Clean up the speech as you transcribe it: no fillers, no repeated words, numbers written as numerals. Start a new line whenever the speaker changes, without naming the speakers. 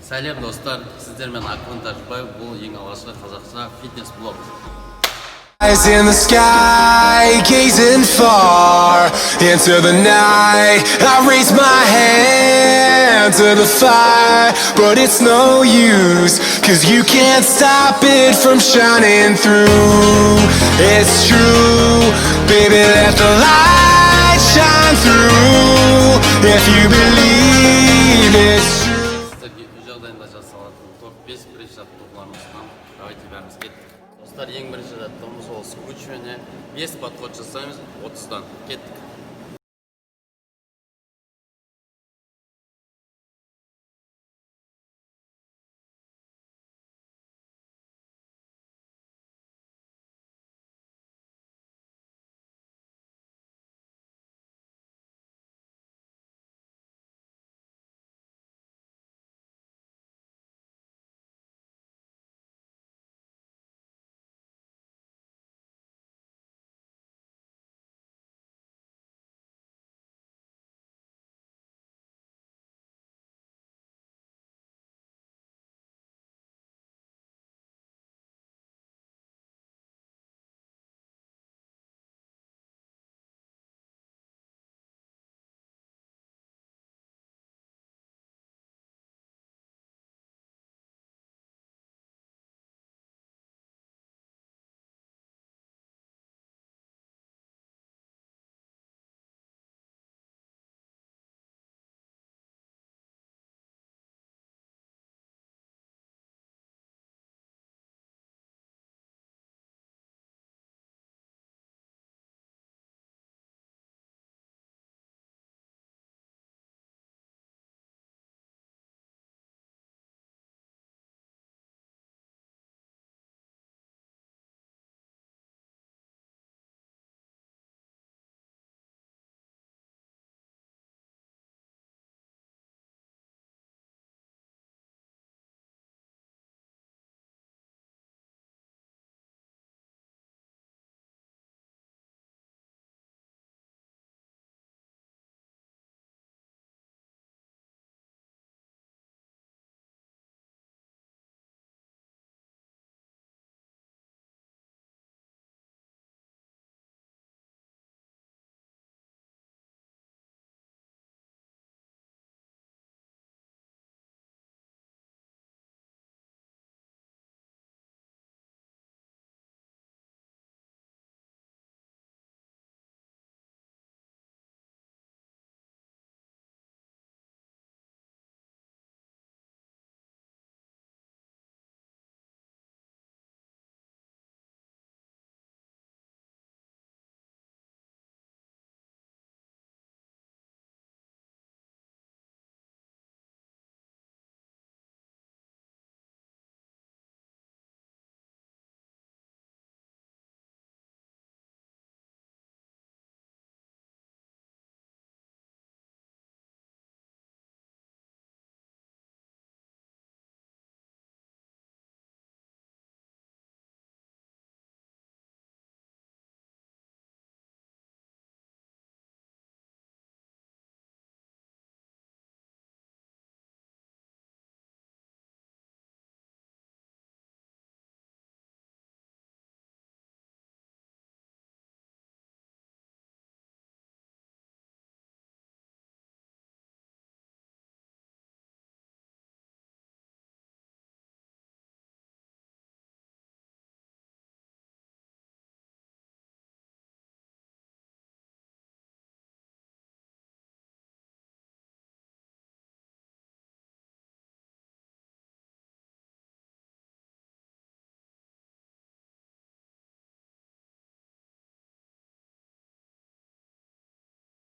Сәлем достар, сіздермен Акван Тәжібаев, бұл ең алғашқы қазақша фитнес блог.
Eyes in the sky, gazing far into the night. I raise my hand to the fire, but it's no use, 'cause you can't stop it from shining through. It's true, baby, let the light shine through. If you believe it's true.
Сіздерге үй жағдайында жасалатын топ-5 бірінші жаттығуларымыздан давайте бәріміз кеттік. Достар, ең бірінші жаттығуымыз ол скручивание. 5 подход жасаймыз 30-дан. Кеттік.